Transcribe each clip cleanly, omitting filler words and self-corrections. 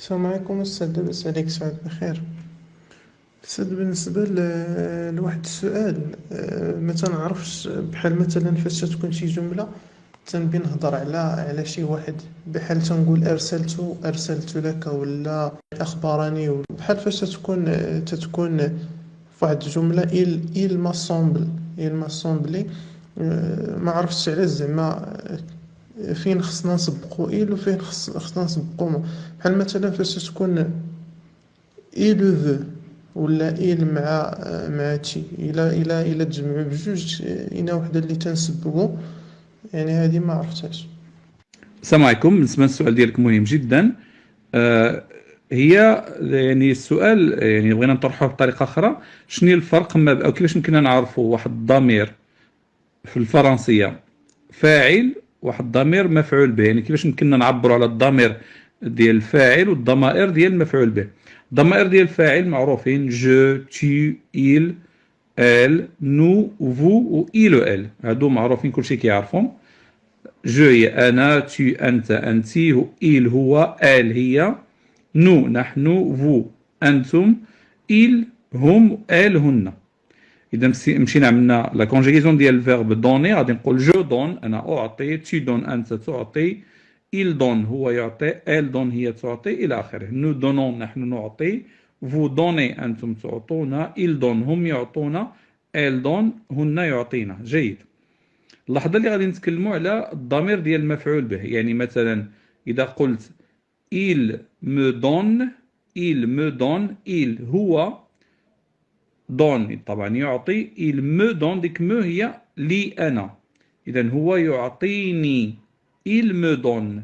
السلام عليكم أستاذ، لاباس عليك؟ سعد بخير. أستاذ، بالنسبة لواحد السؤال، ما تنعرفش بحال مثلا فاش تكون شي جملة تنبي نهضر على شي واحد، بحال تنقول أرسلت لك، ولا أخبرني، بحال فاش تتكون فواحد الجملة il m'a semblé. ما عرفتش علاش زعما فين خصنا نسبقو وفين خصنا نسبقو ما. بحال مثلا فاش تكون لو فو، ولا مع تشي، الا تجمعوا بجوج، انا وحده اللي تنسبقو. يعني هذه ما عرفتهاش. السلام عليكم. بالنسبه للسؤال ديالك مهم جدا. هي يعني السؤال يعني بغينا نطرحه بطريقه اخرى. شنو الفرق ما او كيفاش يمكننا نعرفوا واحد الضمير في الفرنسيه فاعل، واحد الضمير مفعول به؟ يعني كيفاش يمكننا نعبروا على الضمير ديال الفاعل والضمائر ديال المفعول به؟ الضمائر ديال الفاعل معروفين: جو، tu, il, elle, nous, vous و il و elle. هادو معروفين، كلشي كيعرفهم. جو هي أنا، tu أنت أنتي، il هو، elle هي، nous نحن، vous أنتم، ils هم، elle هن. إذا مشينا عملنا لا كونجيغيزون ديال الفيرب دوني، غادي نقول جو دون أنا أعطي، tu دون أنت تعطي، il دون هو يعطي، elle دون هي تعطي، إلى آخره. nous دونون نحن نعطي، vous دوني أنتم تعطونا، ils دون هم يعطونا، elle دون هن يعطينا. جيد. اللحظة اللي غادي نتكلموا على الضمير ديال المفعول به، يعني مثلا إذا قلت il me donne، il هو، دون طبعا يعطي، il me donne، ديك مو هي لي أنا، إذا هو يعطيني، il me donne.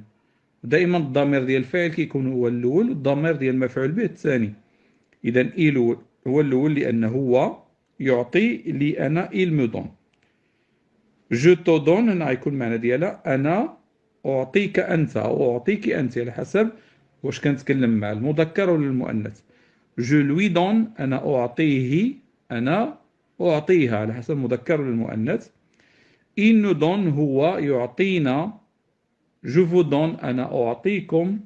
دائما الضمير ديال الفاعل كيكون هو الأول، والضمير ديال المفعول به الثاني. إذا il هو الأول لأنه هو يعطي لي أنا، il me donne. جو تو دون هنا غيكون معنى ديالها أنا أعطيك أنت أو أعطيك أنت، على حسب واش كنتكلم مع المذكر ولا المؤنث. جو لوي دون أنا أعطيه، أنا أعطيها، على حسب المذكر ولا المؤنث. il nous donne هو يعطينا. جو فو دون أنا أعطيكم.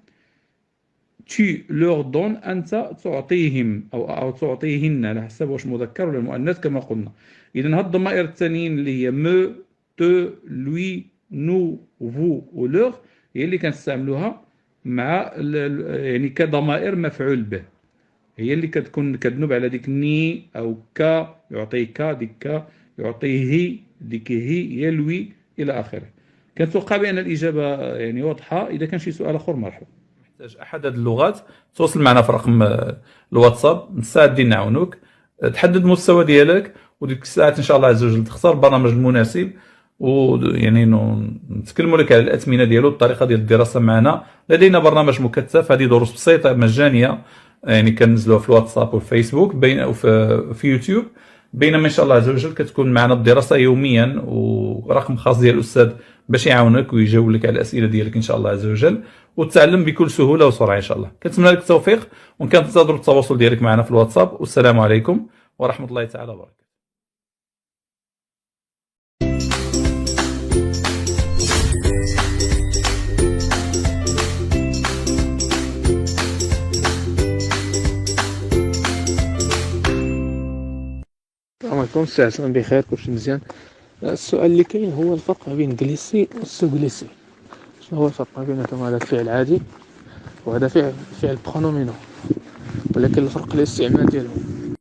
tu leur donne أنت تعطيهم أو تعطيهن، على حسب واش مذكر ولا المؤنث كما قلنا. إذا هاد الضمائر الثانيين اللي هي مو، تو، لوي، نو، فو ولوغ هي اللي كنستعملوها مع يعني كضمائر مفعول به، هي اللي كتكون كتنوب على ديك ني أو كا يعطيك، ديك كا يعطيه، ديك هي يلوي إلى آخره. كنتوقع بأن الإجابة يعني واضحة. إذا كان شي سؤال آخر مرحبا. محتاج أحد هاد اللغات تواصل معنا في رقم الواتساب، مستعدين نعاونوك. تحدد المستوى ديالك، وديك الساعات ان شاء الله عز وجل تختار البرنامج المناسب، ويعني نتكلموا لك على الاثمنه ديالو، الطريقه ديال الدراسه معنا. لدينا برنامج مكثف، هذه دروس بسيطه مجانيه، يعني كنزلوها في الواتساب والفيسبوك في يوتيوب. بينما ان شاء الله عز وجل كتكون معنا الدراسه يوميا، ورقم خاص ديال الاستاذ باش يعاونك ويجاوب لك على الاسئله ديالك ان شاء الله عز وجل، وتتعلم بكل سهوله وسرعه ان شاء الله. كنتمنى لك التوفيق، وكنتظر التواصل ديالك معنا في الواتساب. والسلام عليكم ورحمه الله تعالى وبركاته. السلام عليكم أستاذ، عساكم بخير، كلشي مزيان. السؤال اللي كاين هو الفرق بين جليسي وسوغليسي. شنو هو الفرق بينهم؟ هذا فعل عادي وهذا فعل برونومينو، ولكن الفرق الاستعمال ديالهم.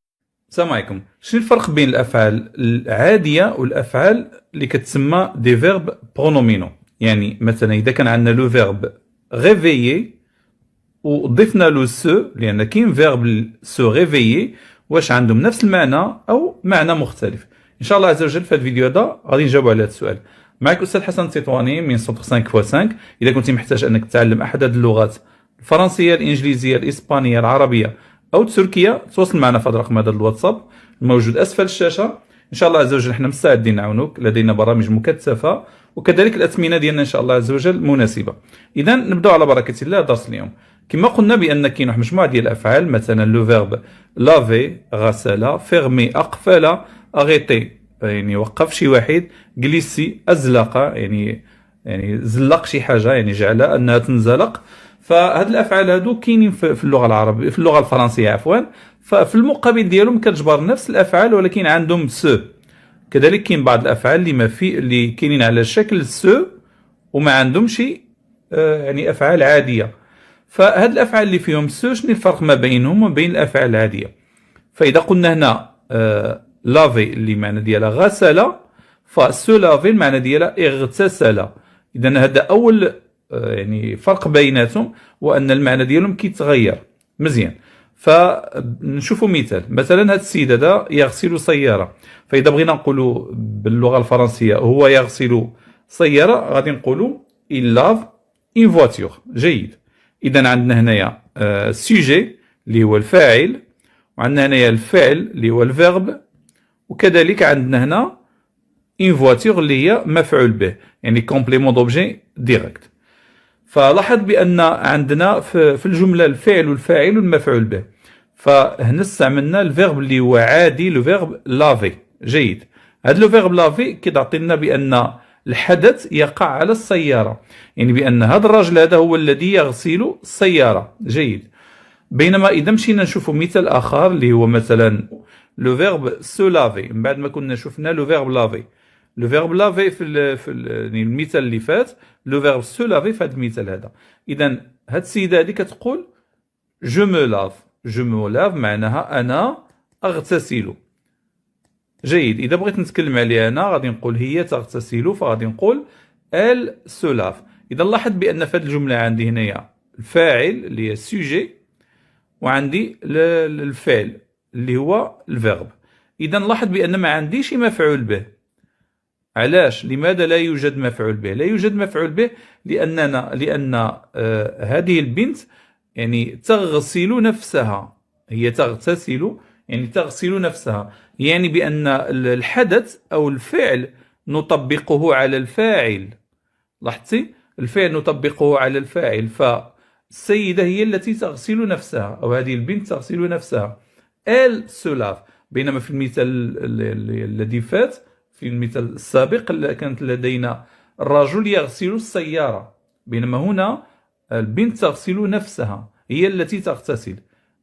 السلام عليكم. شنو الفرق بين الافعال العاديه والافعال اللي كتسمى دي فيرب برونومينو؟ يعني مثلا اذا كان عندنا لو فيرب ريفيي وضفنا له سو، لان كاين فيرب سو ريفيي، واش عندهم نفس المعنى او معنى مختلف؟ ان شاء الله عز وجل في هذا الفيديو هذا غادي نجاوب على هذا السؤال. معك استاذ حسن التطواني من سونتر 5x5. اذا كنت محتاج انك تتعلم احد هذه اللغات، الفرنسيه، الانجليزيه، الاسبانيه، العربيه او التركيه، تواصل معنا في هذا الرقم هذا الواتساب الموجود اسفل الشاشه. ان شاء الله عز وجل احنا مستعدين نعاونوك، لدينا برامج مكثفه، وكذلك الاثمنه ديالنا ان شاء الله عز وجل مناسبه. اذا نبداو على بركه الله درس اليوم. كما قلنا بان كاين واحد مجموعه ديال الافعال، مثلا لو فيرب لافي غسل، فيرمي اقفل، اغيتي يعني وقف شي واحد، جليسي ازلق يعني زلق شي حاجه، يعني جعل انها تنزلق، فهاد الافعال هادو كاينين في اللغه العربيه، في اللغه الفرنسيه عفوا. ففي المقابل ديالهم كتجبر نفس الافعال ولكن عندهم سو. كذلك كاين بعض الافعال اللي كاينين على شكل سو وما عندهمش يعني افعال عاديه. فهاد الافعال اللي فيهم سو، شنو الفرق ما بينهم وبين الافعال العاديه؟ فاذا قلنا هنا لافي اللي معنى ديالها غسل، فسو لافي المعنى ديالها اغتسل. اذا هذا اول يعني فرق بيناتهم، وان المعنى ديالهم كيتغير. مزيان. فنشوفوا مثلا هاد السيد هذا يغسل سياره، فاذا بغينا نقولوا باللغه الفرنسيه هو يغسل سياره، غادي نقولوا il lave une voiture. جيد. اذا عندنا هنايا سوجي اللي هو الفاعل، وعندنا هنايا الفعل اللي هو الفيرب، وكذلك عندنا هنا une voiture اللي هي مفعول به، يعني كومبليمون دوبجي ديريكت. فلاحظ بان عندنا في الجمله الفعل والفاعل والمفعول به. فهنا استعملنا الفيرب اللي هو عادي، لو فيرب لافي. جيد. هذا لو فيرب لافي كيعطينا بان الحدث يقع على السياره، يعني بان هذا الرجل هذا هو الذي يغسل السياره. جيد. بينما اذا مشينا نشوفوا مثال اخر اللي هو مثلا لو فيرب سو لافي، من بعد ما كنا شفنا لو فيرب لافي. لو فيرب لافي في المثال اللي فات، لو فيرب سو لافي في هذا المثال هذا. اذا هاد السيده هذه كتقول جو مو لاف. جو مو لاف معناها انا اغتسل. جيد. اذا بغيت نتكلم عليها انا غادي نقول هي تغتسل، فغادي نقول ال سو لاف. اذا لاحظ بان في هذه الجمله عندي هنايا الفاعل اللي هي السوجي، وعندي الفعل اللي هو الفيرب. اذا لاحظ بان ما عنديش مفعول به. علاش؟ لماذا لا يوجد مفعول به؟ لا يوجد مفعول به لان هذه البنت يعني تغسل نفسها. هي تغتسل يعني تغسل نفسها، يعني بان الحدث او الفعل نطبقه على الفاعل. لاحظتي؟ الفعل نطبقه على الفاعل. فالسيدة هي التي تغسل نفسها، او هذه البنت تغسل نفسها. ال سولاف. بينما في المثال الذي فات، في المثال السابق، كانت لدينا الرجل يغسل السيارة، بينما هنا البنت تغسل نفسها، هي التي تغتسل.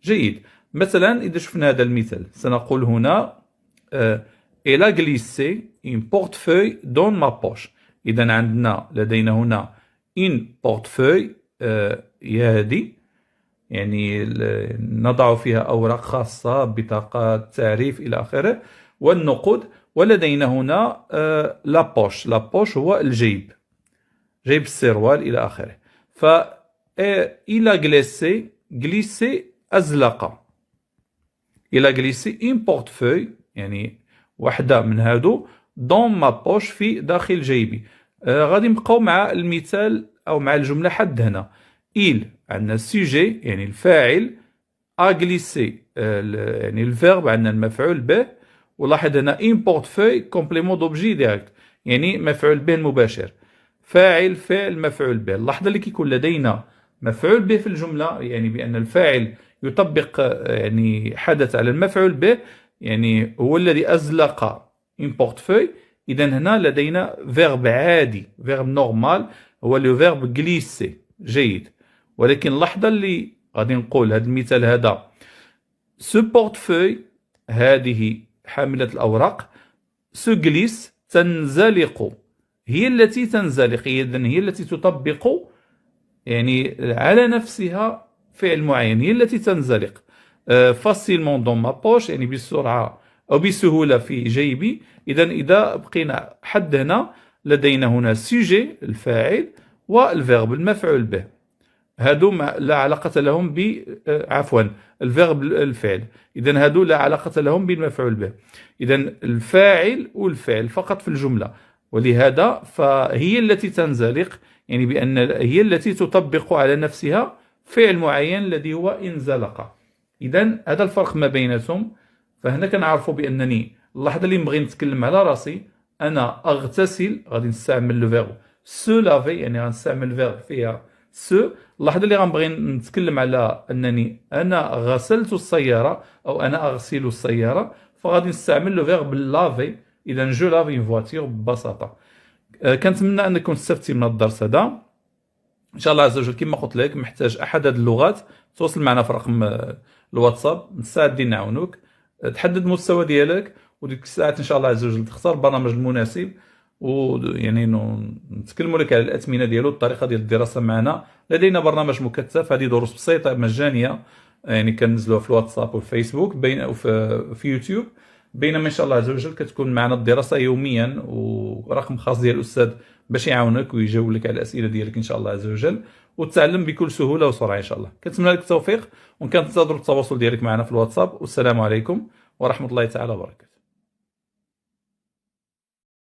جيد. مثلا إذا شفنا هذا المثال سنقول هنا Elle a glissé une portefeuille dans ma poche. إذا عندنا لدينا هنا une portefeuille، هذه يعني نضع فيها أوراق خاصة، بطاقات تعريف إلى آخره، والنقود. ولدينا هنا لا بوش. لا بوش هو الجيب، جيب السروال إلى آخره. ف il a glissé أزلق. il a glissé une portefeuille يعني واحدة من هادو dans ma poche في داخل جيبي. غادي نبقاو مع المثال أو مع الجملة حد هنا. il عندنا السوجي يعني الفاعل، a glissé يعني الفيرب عندنا المفعول به، ولاحظ هنا une portefeuille complément d'objet direct يعني مفعول به مباشر. فاعل فعل مفعول به. اللحظة اللي كيكون لدينا مفعول به في الجملة، يعني بأن الفاعل يطبق يعني حدث على المفعول به، يعني هو الذي أزلق une portefeuille. إذا هنا لدينا فيرب عادي، فيرب نورمال، هو لو فيرب glisser. جيد. ولكن اللحظة اللي غادي نقول هذا المثال هذا ce portefeuille، هذه حاملة الأوراق، se glisse تنزلق، هي التي تنزلق. إذن هي التي تطبق يعني على نفسها فعل معين، هي التي تنزلق. facilement dans ma poche يعني بسرعة أو بسهولة في جيبي. إذا بقينا حد هنا لدينا هنا سوجي الفاعل والفيرب المفعول به. هادو لا علاقة لهم عفوا الفيرب الفعل. إذا هادو لا علاقة لهم بالمفعول به. إذا الفاعل والفعل فقط في الجملة، ولهذا فهي التي تنزلق، يعني بأن هي التي تطبق على نفسها فعل معين الذي هو انزلق. إذا هذا الفرق ما بيناتهم. فهنا كنعرفوا بأنني اللحظة اللي نبغي نتكلم على راسي أنا أغتسل غادي نستعمل لو فيرب سو لافي، يعني غنستعمل الفيرب فيها سو. اللحظة اللي غنبغي نتكلم على أنني أنا غسلت السيارة أو أنا أغسل السيارة، فغادي نستعمل لو فيرب لافي. إذا جو لافي فواتير ببساطة. كنتمنى أنكم استفدتوا من الدرس هذا، ان شاء الله عز وجل كما قلت لك محتاج احد هذه اللغات تواصل معنا في رقم الواتساب، مستعدين نعاونوك. تحدد المستوى ديالك، وديك الساعات ان شاء الله عز وجل تختار البرنامج المناسب، ويعني نتكلموا لك على الاثمنه ديالو، الطريقه ديال الدراسه معنا. لدينا برنامج مكثف، هذه دروس بسيطه مجانيه يعني كنزلوها في الواتساب والفيسبوك في يوتيوب. بينما ان شاء الله عز وجل كتكون معنا الدراسه يوميا، ورقم خاص ديال الاستاذ باش يعاونك ويجاوب لك على الاسئله ديالك ان شاء الله عز وجل، وتتعلم بكل سهوله وسرعه ان شاء الله. كنتمنى لك التوفيق، وكنتظر التواصل ديالك معنا في الواتساب. والسلام عليكم ورحمه الله تعالى وبركاته.